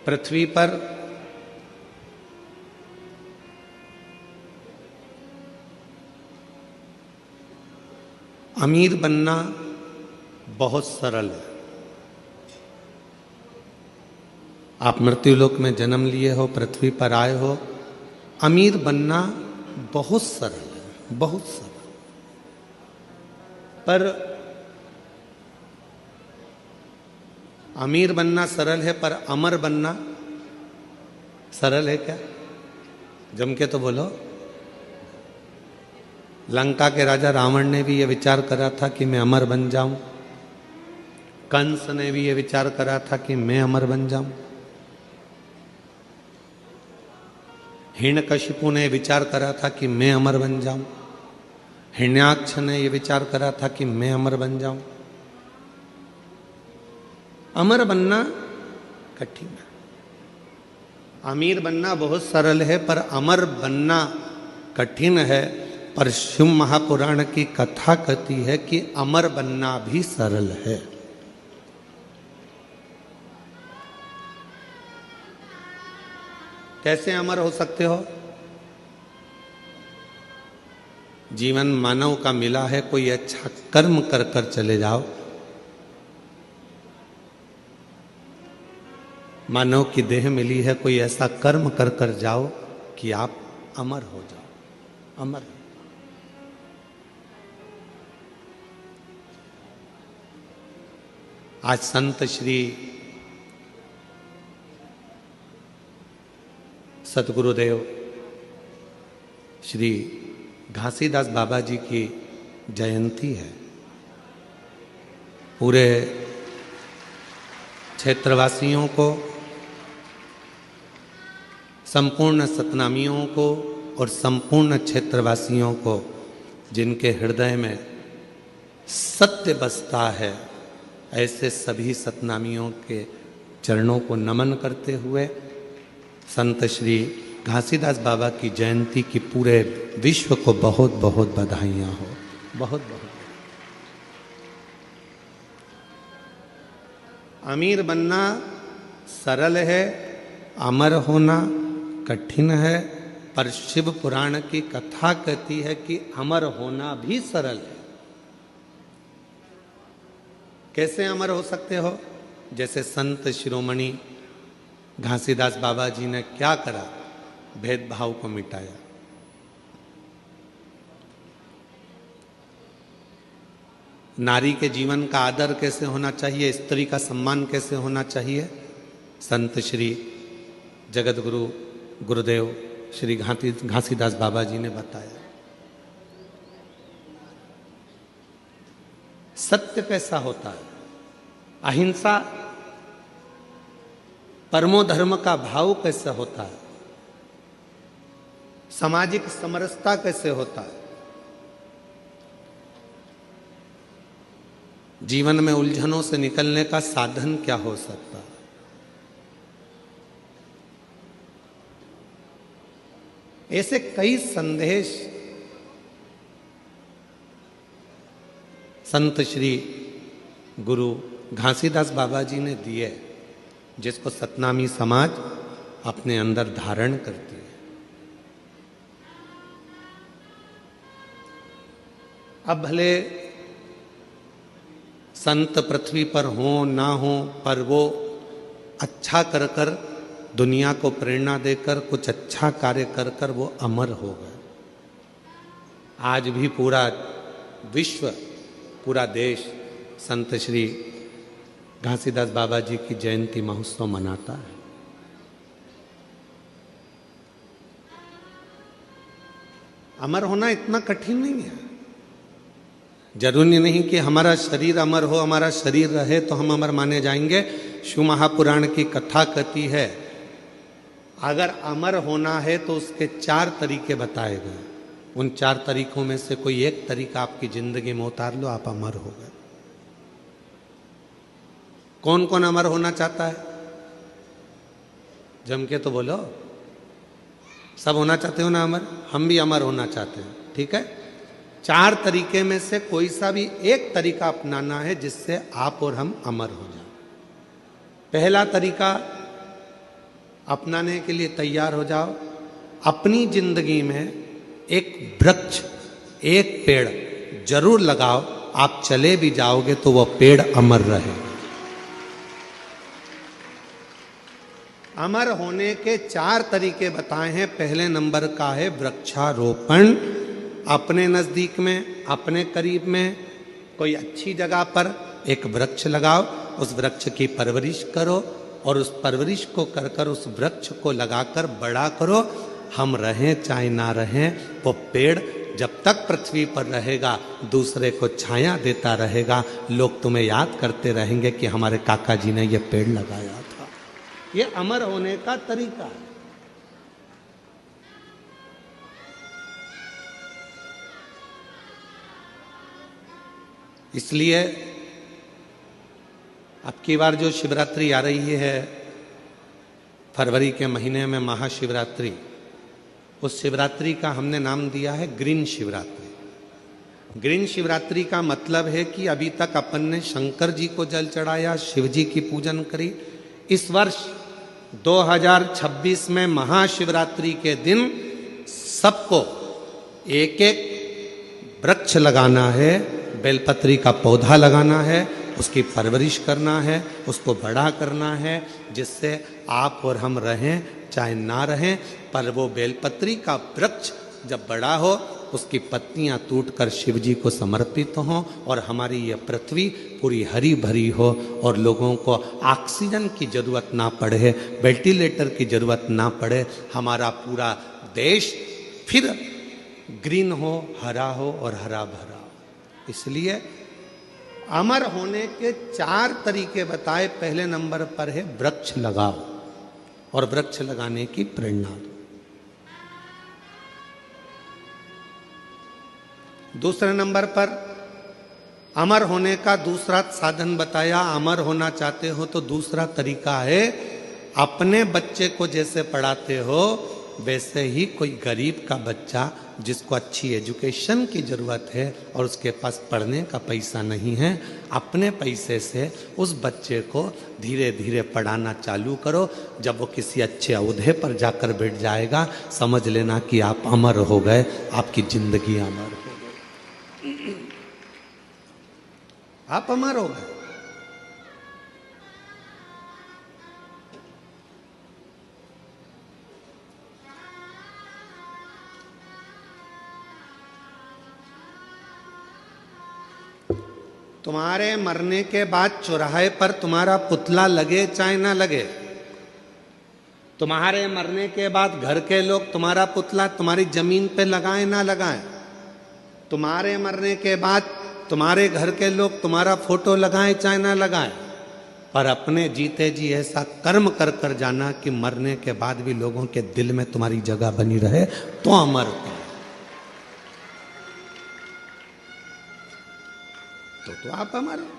पृथ्वी पर अमीर बनना बहुत सरल है। आप मृत्युलोक में जन्म लिए हो, पृथ्वी पर आए हो, अमीर बनना बहुत सरल है, बहुत सरल। पर अमीर बनना सरल है, पर अमर बनना सरल है क्या? जम के तो बोलो। लंका के राजा रावण ने भी यह विचार करा था कि मैं अमर बन जाऊं। कंस ने भी यह विचार करा था कि मैं अमर बन जाऊं। हिरण्यकशिपु ने विचार करा था कि मैं अमर बन जाऊं। हिरण्याक्ष ने यह विचार करा था कि मैं अमर बन जाऊं। अमर बनना कठिन है। अमीर बनना बहुत सरल है, पर अमर बनना कठिन है। पर शिव महापुराण की कथा कहती है कि अमर बनना भी सरल है। कैसे अमर हो सकते हो? जीवन मानव का मिला है, कोई अच्छा कर्म कर कर चले जाओ। मानव की देह मिली है, कोई ऐसा कर्म कर कर जाओ कि आप अमर हो जाओ। अमर। आज संत श्री सतगुरुदेव श्री घासीदास बाबा जी की जयंती है। पूरे क्षेत्रवासियों को, संपूर्ण सतनामियों को और संपूर्ण क्षेत्रवासियों को, जिनके हृदय में सत्य बसता है, ऐसे सभी सतनामियों के चरणों को नमन करते हुए संत श्री घासीदास बाबा की जयंती की पूरे विश्व को बहुत बहुत बधाइयाँ हो। बहुत बहुत। अमीर बनना सरल है, अमर होना कठिन है। पर शिव पुराण की कथा कहती है कि अमर होना भी सरल है। कैसे अमर हो सकते हो? जैसे संत शिरोमणि घासीदास बाबा जी ने क्या करा? भेदभाव को मिटाया। नारी के जीवन का आदर कैसे होना चाहिए, स्त्री का सम्मान कैसे होना चाहिए, संत श्री जगत गुरु गुरुदेव श्री घासीदास बाबा जी ने बताया। सत्य कैसा होता है, अहिंसा परमो धर्म का भाव कैसे होता है, सामाजिक समरसता कैसे होता है, जीवन में उलझनों से निकलने का साधन क्या हो सकता है। ऐसे कई संदेश संत श्री गुरु घासीदास बाबा जी ने दिए, जिसको सतनामी समाज अपने अंदर धारण करती है। अब भले संत पृथ्वी पर हो ना हो, पर वो अच्छा कर कर, दुनिया को प्रेरणा देकर, कुछ अच्छा कार्य कर कर वो अमर हो गए। आज भी पूरा विश्व, पूरा देश संत श्री घासीदास बाबा जी की जयंती महोत्सव मनाता है। अमर होना इतना कठिन नहीं है। जरूरी नहीं कि हमारा शरीर अमर हो, हमारा शरीर रहे तो हम अमर माने जाएंगे। शिव महापुराण की कथा कहती है अगर अमर होना है तो उसके 4 तरीके बताए गए। उन 4 तरीकों में से कोई एक तरीका आपकी जिंदगी में उतार लो, आप अमर हो गए। कौन कौन अमर होना चाहता है? जम के तो बोलो। सब होना चाहते हो ना अमर? हम भी अमर होना चाहते हैं। ठीक है, 4 तरीके में से कोई सा भी एक तरीका अपनाना है जिससे आप और हम अमर हो जाएं। पहला तरीका अपनाने के लिए तैयार हो जाओ। अपनी जिंदगी में एक वृक्ष, एक पेड़ जरूर लगाओ। आप चले भी जाओगे तो वह पेड़ अमर रहे। अमर होने के 4 तरीके बताए हैं। पहले नंबर का है वृक्षारोपण। अपने नजदीक में, अपने करीब में कोई अच्छी जगह पर एक वृक्ष लगाओ, उस वृक्ष की परवरिश करो और उस परवरिश को कर कर उस वृक्ष को लगाकर बड़ा करो। हम रहें चाहे ना रहें, वो पेड़ जब तक पृथ्वी पर रहेगा दूसरे को छाया देता रहेगा। लोग तुम्हें याद करते रहेंगे कि हमारे काका जी ने ये पेड़ लगाया था। ये अमर होने का तरीका है। इसलिए अब की बार जो शिवरात्रि आ रही है फरवरी के महीने में, महाशिवरात्रि, उस शिवरात्रि का हमने नाम दिया है ग्रीन शिवरात्रि। ग्रीन शिवरात्रि का मतलब है कि अभी तक अपन ने शंकर जी को जल चढ़ाया, शिव जी की पूजन करी। इस वर्ष 2026 में महाशिवरात्रि के दिन सबको एक एक वृक्ष लगाना है, बेलपत्री का पौधा लगाना है, उसकी परवरिश करना है, उसको बड़ा करना है, जिससे आप और हम रहें चाहे ना रहें। पर वो बेलपत्री का वृक्ष जब बड़ा हो, उसकी पत्तियां टूटकर शिव जी को समर्पित हों और हमारी ये पृथ्वी पूरी हरी भरी हो और लोगों को ऑक्सीजन की जरूरत ना पड़े, वेंटिलेटर की जरूरत ना पड़े। हमारा पूरा देश फिर ग्रीन हो, हरा हो और हरा भरा हो। इसलिए अमर होने के 4 तरीके बताए। पहले नंबर पर है वृक्ष लगाओ और वृक्ष लगाने की प्रेरणा दो। दूसरे नंबर पर अमर होने का दूसरा साधन बताया। अमर होना चाहते हो तो दूसरा तरीका है, अपने बच्चे को जैसे पढ़ाते हो वैसे ही कोई गरीब का बच्चा जिसको अच्छी एजुकेशन की ज़रूरत है और उसके पास पढ़ने का पैसा नहीं है, अपने पैसे से उस बच्चे को धीरे धीरे पढ़ाना चालू करो। जब वो किसी अच्छे ओहदे पर जाकर बैठ जाएगा, समझ लेना कि आप अमर हो गए, आपकी जिंदगी अमर हो गई, आप अमर हो गए। तुम्हारे मरने के बाद चौराहे पर तुम्हारा पुतला लगे चाहे ना लगे, तुम्हारे मरने के बाद घर के लोग तुम्हारा पुतला तुम्हारी जमीन पे लगाएं ना लगाएं, तुम्हारे मरने के बाद तुम्हारे घर के लोग तुम्हारा फोटो लगाएं चाहे ना लगाएं, पर अपने जीते जी ऐसा कर्म कर कर जाना कि मरने के बाद भी लोगों के दिल में तुम्हारी जगह बनी रहे, तो अमर हो। तो आप अमर हो।